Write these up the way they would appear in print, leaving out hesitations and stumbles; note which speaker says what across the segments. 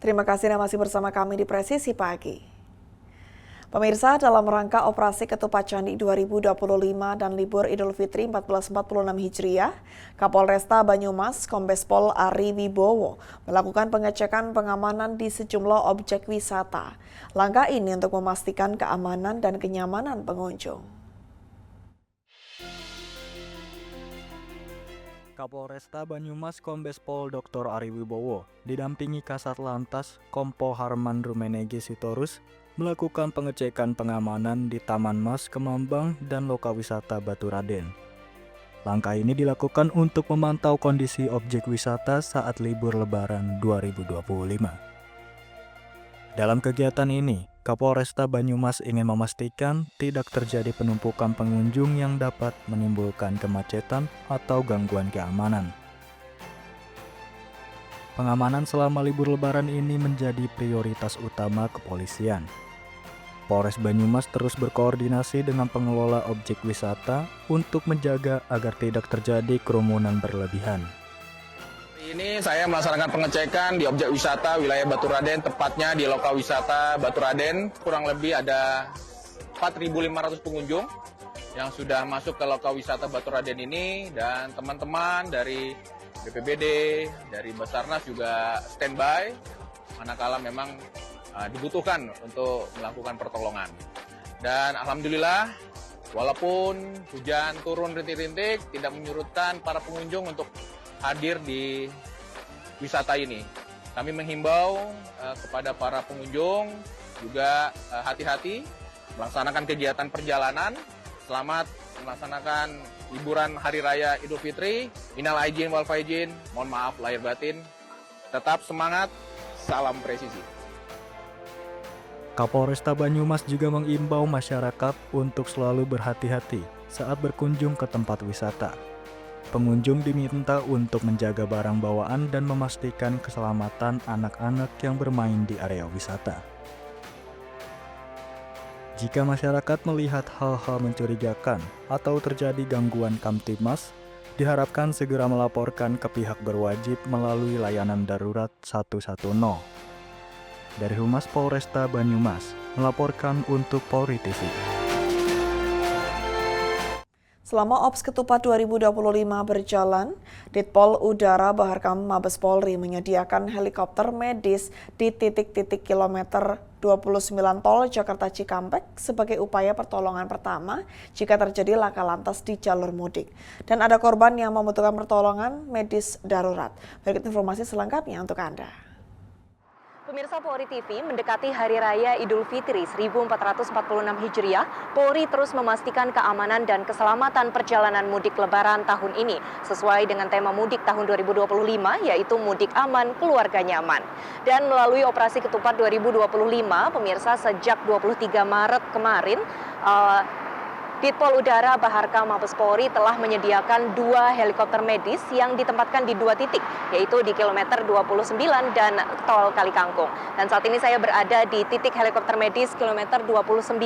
Speaker 1: Terima kasih Anda masih bersama kami di Presisi Pagi. Pemirsa, dalam rangka operasi Ketupat Candi 2025 dan libur Idul Fitri 1446 Hijriah, Kapolresta Banyumas Kombes Pol Ari Wibowo melakukan pengecekan pengamanan di sejumlah objek wisata. Langkah ini untuk memastikan keamanan dan kenyamanan pengunjung.
Speaker 2: Kapolresta Banyumas Kombes Pol Dr. Ari Wibowo didampingi Kasat Lantas Kompo Harman Rumenegi Sitorus melakukan pengecekan pengamanan di Taman Mas Kemambang dan Lokawisata Baturaden. Langkah ini dilakukan untuk memantau kondisi objek wisata saat libur Lebaran 2025. Dalam kegiatan ini, Kapolresta Banyumas ingin memastikan tidak terjadi penumpukan pengunjung yang dapat menimbulkan kemacetan atau gangguan keamanan. Pengamanan selama libur Lebaran ini menjadi prioritas utama kepolisian. Polres Banyumas terus berkoordinasi dengan pengelola objek wisata untuk menjaga agar tidak terjadi kerumunan berlebihan.
Speaker 3: Ini saya melaksanakan pengecekan di objek wisata wilayah Baturaden, tepatnya di Lokawisata Baturaden. Kurang lebih ada 4.500 pengunjung yang sudah masuk ke Lokawisata Baturaden ini, dan teman-teman dari BPBD, dari Basarnas juga standby manakala memang dibutuhkan untuk melakukan pertolongan. Dan alhamdulillah, walaupun hujan turun rintik-rintik, tidak menyurutkan para pengunjung untuk hadir di wisata ini. Kami menghimbau kepada para pengunjung juga hati-hati melaksanakan kegiatan perjalanan. Selamat melaksanakan liburan Hari Raya Idul Fitri. Minal aidin wal faizin, mohon maaf lahir batin. Tetap semangat, salam presisi.
Speaker 2: Kapolresta Banyumas juga mengimbau masyarakat untuk selalu berhati-hati saat berkunjung ke tempat wisata. Pengunjung diminta untuk menjaga barang bawaan dan memastikan keselamatan anak-anak yang bermain di area wisata. Jika masyarakat melihat hal-hal mencurigakan atau terjadi gangguan Kamtibmas, diharapkan segera melaporkan ke pihak berwajib melalui layanan darurat 110. Dari Humas Polresta Banyumas, melaporkan untuk Polri TV.
Speaker 1: Selama Ops Ketupat 2025 berjalan, Ditpol Udara Baharkam Mabes Polri menyediakan helikopter medis di titik-titik kilometer 29 tol Jakarta Cikampek sebagai upaya pertolongan pertama jika terjadi laka lantas di jalur mudik. Dan ada korban yang membutuhkan pertolongan medis darurat. Berikut informasi selengkapnya untuk Anda.
Speaker 4: Pemirsa Polri TV, mendekati Hari Raya Idul Fitri 1446 Hijriah, Polri terus memastikan keamanan dan keselamatan perjalanan mudik Lebaran tahun ini sesuai dengan tema mudik tahun 2025, yaitu mudik aman, keluarga nyaman. Dan melalui operasi Ketupat 2025, pemirsa, sejak 23 Maret kemarin, Ditpol Udara Baharkam Mabes Polri telah menyediakan 2 helikopter medis yang ditempatkan di 2 titik, yaitu di kilometer 29 dan tol Kalikangkung. Dan saat ini saya berada di titik helikopter medis kilometer 29,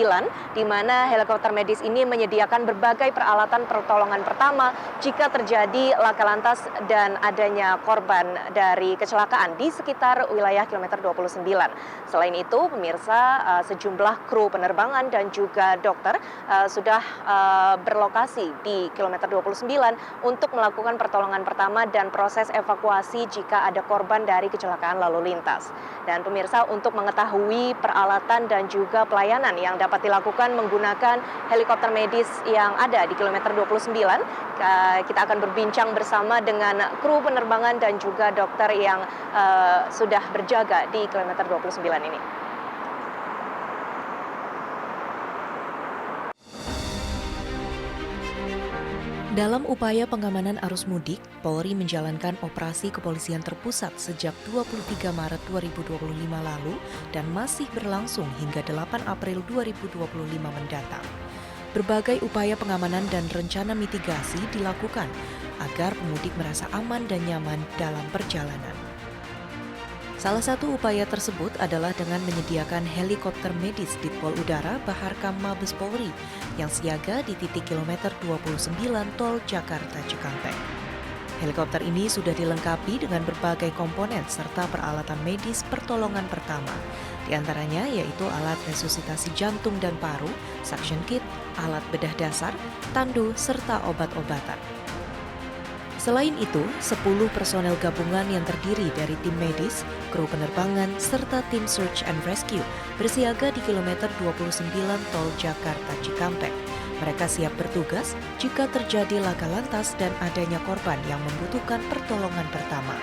Speaker 4: di mana helikopter medis ini menyediakan berbagai peralatan pertolongan pertama jika terjadi laka lantas dan adanya korban dari kecelakaan di sekitar wilayah kilometer 29. Selain itu, pemirsa, sejumlah kru penerbangan dan juga dokter sudah berlokasi di kilometer 29 untuk melakukan pertolongan pertama dan proses evakuasi jika ada korban dari kecelakaan lalu lintas. Dan pemirsa, untuk mengetahui peralatan dan juga pelayanan yang dapat dilakukan menggunakan helikopter medis yang ada di kilometer 29, kita akan berbincang bersama dengan kru penerbangan dan juga dokter yang sudah berjaga di kilometer 29 ini.
Speaker 5: Dalam upaya pengamanan arus mudik, Polri menjalankan operasi kepolisian terpusat sejak 23 Maret 2025 lalu dan masih berlangsung hingga 8 April 2025 mendatang. Berbagai upaya pengamanan dan rencana mitigasi dilakukan agar pemudik merasa aman dan nyaman dalam perjalanan. Salah satu upaya tersebut adalah dengan menyediakan helikopter medis Ditpol Udara Baharkam Mabes Polri yang siaga di titik kilometer 29 tol Jakarta Cikampek. Helikopter ini sudah dilengkapi dengan berbagai komponen serta peralatan medis pertolongan pertama. Di antaranya yaitu alat resusitasi jantung dan paru, suction kit, alat bedah dasar, tandu, serta obat-obatan. Selain itu, 10 personel gabungan yang terdiri dari tim medis, kru penerbangan, serta tim search and rescue bersiaga di kilometer 29 tol Jakarta Cikampek. Mereka siap bertugas jika terjadi laka lantas dan adanya korban yang membutuhkan pertolongan pertama.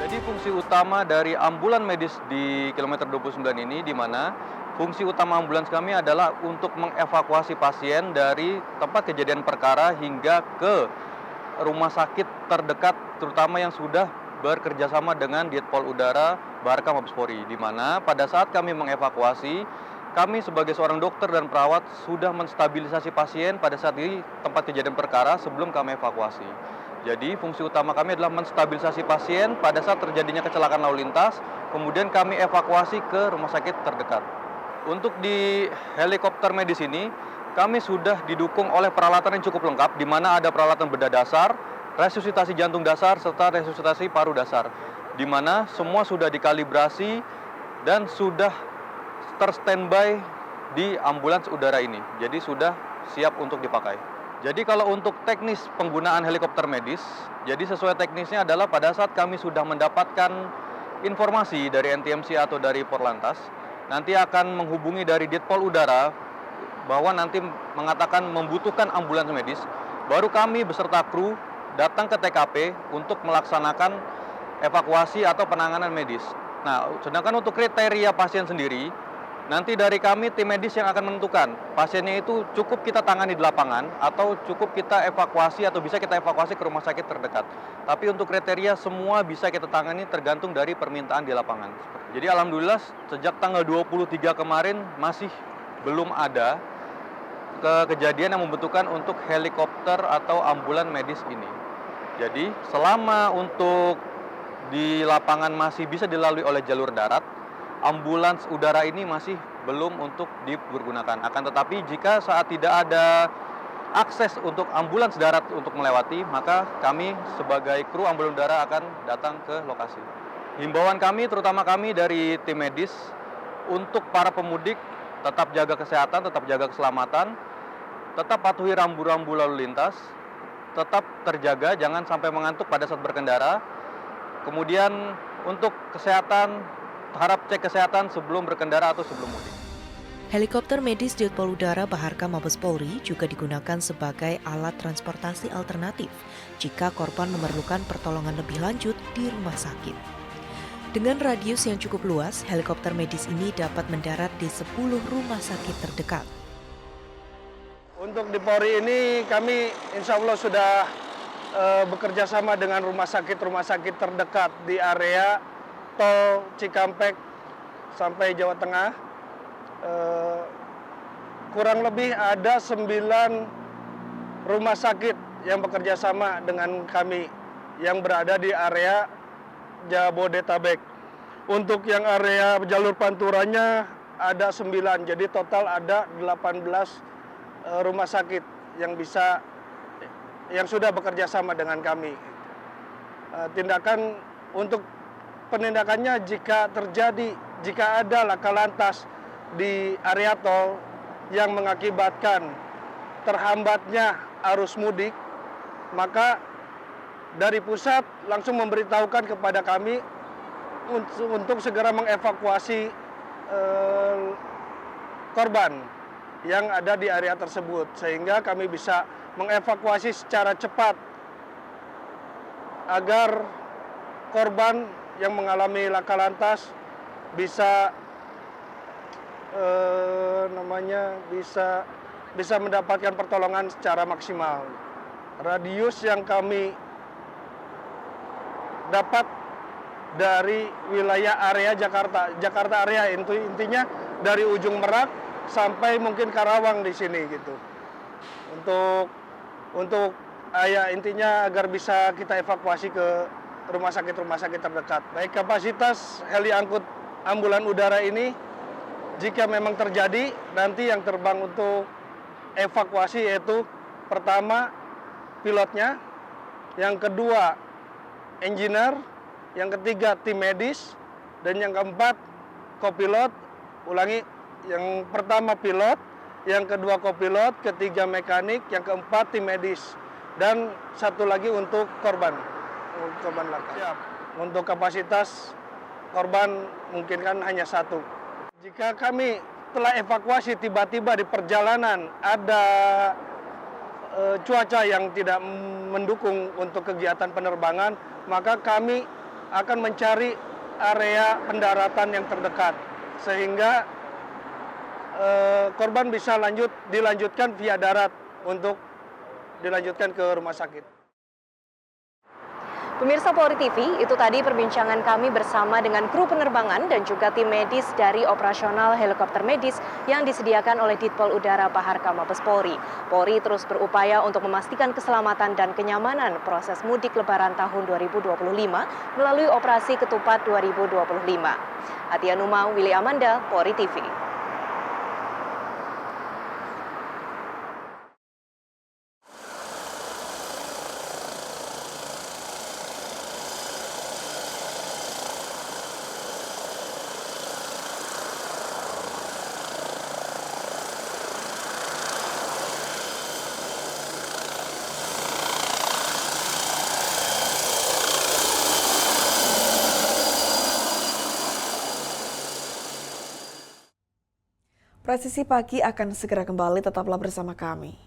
Speaker 6: Jadi fungsi utama dari ambulan medis di kilometer 29 ini di mana fungsi utama ambulans kami adalah untuk mengevakuasi pasien dari tempat kejadian perkara hingga ke rumah sakit terdekat, terutama yang sudah bekerjasama dengan Ditpol Udara Baharkam Mabes Polri, di mana pada saat kami mengevakuasi, kami sebagai seorang dokter dan perawat sudah menstabilisasi pasien pada saat di tempat kejadian perkara sebelum kami evakuasi. Jadi fungsi utama kami adalah menstabilisasi pasien pada saat terjadinya kecelakaan lalu lintas, kemudian kami evakuasi ke rumah sakit terdekat. Untuk di helikopter medis ini, kami sudah didukung oleh peralatan yang cukup lengkap, di mana ada peralatan bedah dasar, resusitasi jantung dasar, serta resusitasi paru dasar, di mana semua sudah dikalibrasi dan sudah terstandby di ambulans udara ini. Jadi sudah siap untuk dipakai. Jadi kalau untuk teknis penggunaan helikopter medis, jadi sesuai teknisnya adalah pada saat kami sudah mendapatkan informasi dari NTMC atau dari Porlantas, nanti akan menghubungi dari Ditpol Udara bahwa nanti mengatakan membutuhkan ambulans medis, baru kami beserta kru datang ke TKP untuk melaksanakan evakuasi atau penanganan medis. Nah, sedangkan untuk kriteria pasien sendiri, nanti dari kami tim medis yang akan menentukan pasiennya itu cukup kita tangani di lapangan atau cukup kita evakuasi atau bisa kita evakuasi ke rumah sakit terdekat. Tapi untuk kriteria semua bisa kita tangani tergantung dari permintaan di lapangan. Jadi alhamdulillah sejak tanggal 23 kemarin masih belum ada kejadian yang membutuhkan untuk helikopter atau ambulan medis ini. Jadi selama untuk di lapangan masih bisa dilalui oleh jalur darat, ambulans udara ini masih belum untuk dipergunakan. Akan tetapi jika saat tidak ada akses untuk ambulans darat untuk melewati, maka kami sebagai kru ambulans udara akan datang ke lokasi. Himbauan kami, terutama kami dari tim medis, untuk para pemudik tetap jaga kesehatan, tetap jaga keselamatan, tetap patuhi rambu-rambu lalu lintas, tetap terjaga, jangan sampai mengantuk pada saat berkendara. Kemudian untuk kesehatan, harap cek kesehatan sebelum berkendara atau sebelum mudik.
Speaker 5: Helikopter medis Ditpol Udara Baharkam Mabes Polri juga digunakan sebagai alat transportasi alternatif jika korban memerlukan pertolongan lebih lanjut di rumah sakit. Dengan radius yang cukup luas, helikopter medis ini dapat mendarat di 10 rumah sakit terdekat.
Speaker 7: Untuk di Polri ini kami insya Allah sudah bekerja sama dengan rumah sakit terdekat di area tol Cikampek sampai Jawa Tengah. Kurang lebih ada 9 rumah sakit yang bekerja sama dengan kami yang berada di area Jabodetabek. Untuk yang area jalur panturanya ada 9, jadi total ada 18 rumah sakit yang sudah bekerja sama dengan kami. Penindakannya jika ada laka lantas di area tol yang mengakibatkan terhambatnya arus mudik, maka dari pusat langsung memberitahukan kepada kami untuk segera mengevakuasi korban yang ada di area tersebut, sehingga kami bisa mengevakuasi secara cepat agar korban yang mengalami laka lantas bisa bisa mendapatkan pertolongan secara maksimal. Radius yang kami dapat dari wilayah area Jakarta area, intinya dari ujung Merak sampai mungkin Karawang di sini gitu. Untuk intinya agar bisa kita evakuasi ke rumah sakit terdekat. Baik, kapasitas heli angkut ambulan udara ini jika memang terjadi nanti yang terbang untuk evakuasi yaitu pertama pilotnya, yang kedua engineer, yang ketiga tim medis, dan yang keempat kopilot. Ulangi, yang pertama pilot, yang kedua kopilot, ketiga mekanik, yang keempat tim medis, dan satu lagi untuk korban laka. Siap. Untuk kapasitas korban mungkin kan hanya satu. Jika kami telah evakuasi tiba-tiba di perjalanan ada cuaca yang tidak mendukung untuk kegiatan penerbangan, maka kami akan mencari area pendaratan yang terdekat sehingga korban bisa dilanjutkan via darat untuk dilanjutkan ke rumah sakit.
Speaker 4: Pemirsa Polri TV, itu tadi perbincangan kami bersama dengan kru penerbangan dan juga tim medis dari operasional helikopter medis yang disediakan oleh Ditpol Udara Baharka Mabes Polri. Polri terus berupaya untuk memastikan keselamatan dan kenyamanan proses mudik Lebaran tahun 2025 melalui operasi Ketupat 2025. Atia Numa, Willy Amanda, Polri TV.
Speaker 1: Presisi Pagi akan segera kembali, tetaplah bersama kami.